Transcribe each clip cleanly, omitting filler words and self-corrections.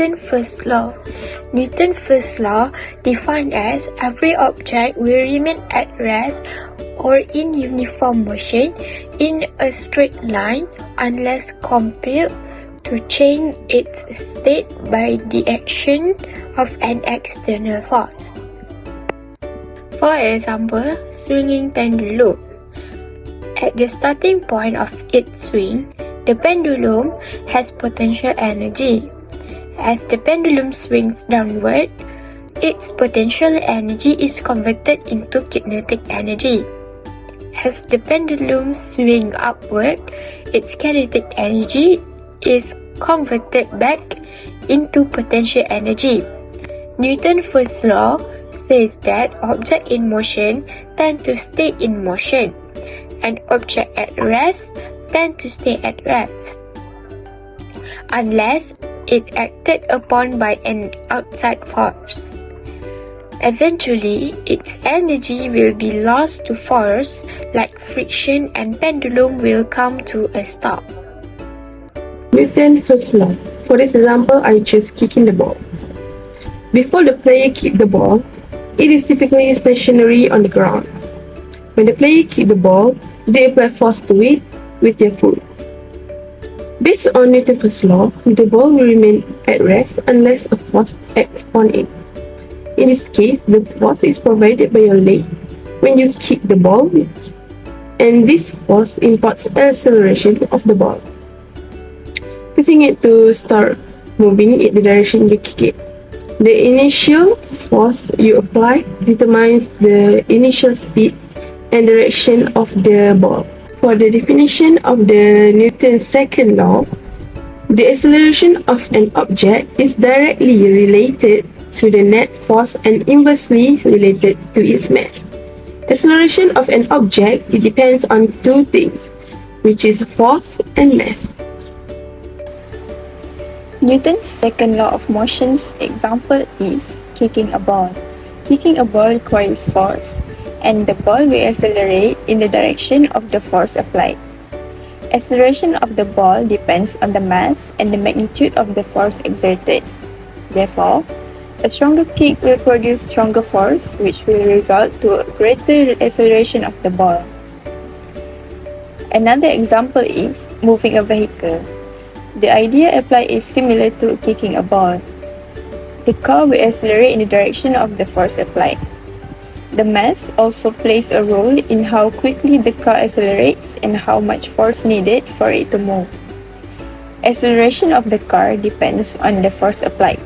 Newton's first law. Newton's first law defined as every object will remain at rest or in uniform motion in a straight line unless compelled to change its state by the action of an external force. For example, swinging pendulum. At the starting point of its swing, the pendulum has potential energy. As the pendulum swings downward, its potential energy is converted into kinetic energy. As the pendulum swings upward, its kinetic energy is converted back into potential energy. Newton's first law says that objects in motion tend to stay in motion, and objects at rest tend to stay at rest, unless it acted upon by an outside force. Eventually, its energy will be lost to force like friction and pendulum will come to a stop. Newton's first law. For this example, I choose kicking the ball. Before the player kicks the ball, it is typically stationary on the ground. When the player kicks the ball, they apply force to it with their foot. Based on Newton's first law, the ball will remain at rest unless a force acts on it. In this case, the force is provided by your leg when you kick the ball, and this force imparts acceleration of the ball, causing it to start moving in the direction you kick it. The initial force you apply determines the initial speed and direction of the ball. For the definition of the Newton's second law, the acceleration of an object is directly related to the net force and inversely related to its mass. Acceleration of an object depends on two things, which is force and mass. Newton's second law of motion's example is kicking a ball. Kicking a ball requires force, and the ball will accelerate in the direction of the force applied. Acceleration of the ball depends on the mass and the magnitude of the force exerted. Therefore, a stronger kick will produce stronger force, which will result to a greater acceleration of the ball. Another example is moving a vehicle. The idea applied is similar to kicking a ball. The car will accelerate in the direction of the force applied. The mass also plays a role in how quickly the car accelerates and how much force needed for it to move. Acceleration of the car depends on the force applied.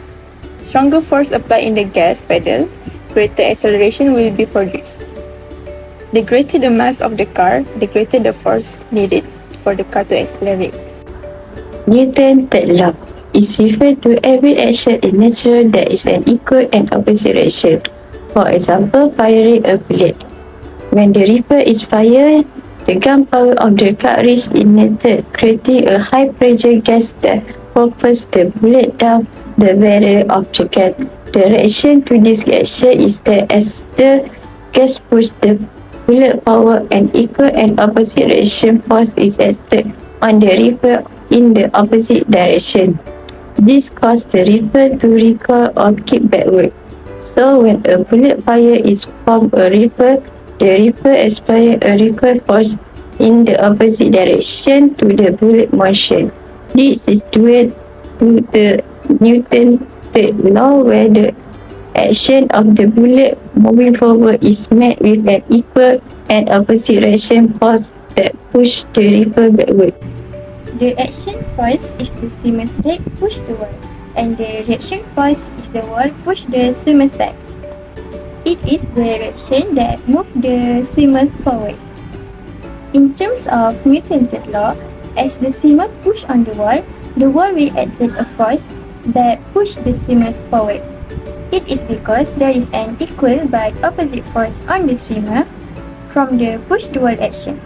Stronger force applied in the gas pedal, greater acceleration will be produced. The greater the mass of the car, the greater the force needed for the car to accelerate. Newton's third law is referred to every action in nature that is an equal and opposite reaction. For example, firing a bullet. When the rifle is fired, the gunpowder of the cartridge ignited, creating a high-pressure gas that propels the bullet down the barrel of the gun. The reaction to this action is that as the gas pushes the bullet forward, an equal and opposite reaction force is exerted on the rifle in the opposite direction. This causes the rifle to recoil or kick backward. So when a bullet fire is from a rifle, the rifle experiences a recoil force in the opposite direction to the bullet motion. This is due to the Newton's third law, where the action of the bullet moving forward is met with an equal and opposite reaction force that pushes the rifle backward. The action force is the swimmer's leg push the wall, and the reaction force is the wall push the swimmer's back. It is the reaction that moves the swimmers forward. In terms of Newton's third law, as the swimmer pushes on the wall will exert a force that pushes the swimmers forward. It is because there is an equal but opposite force on the swimmer from the push the wall action.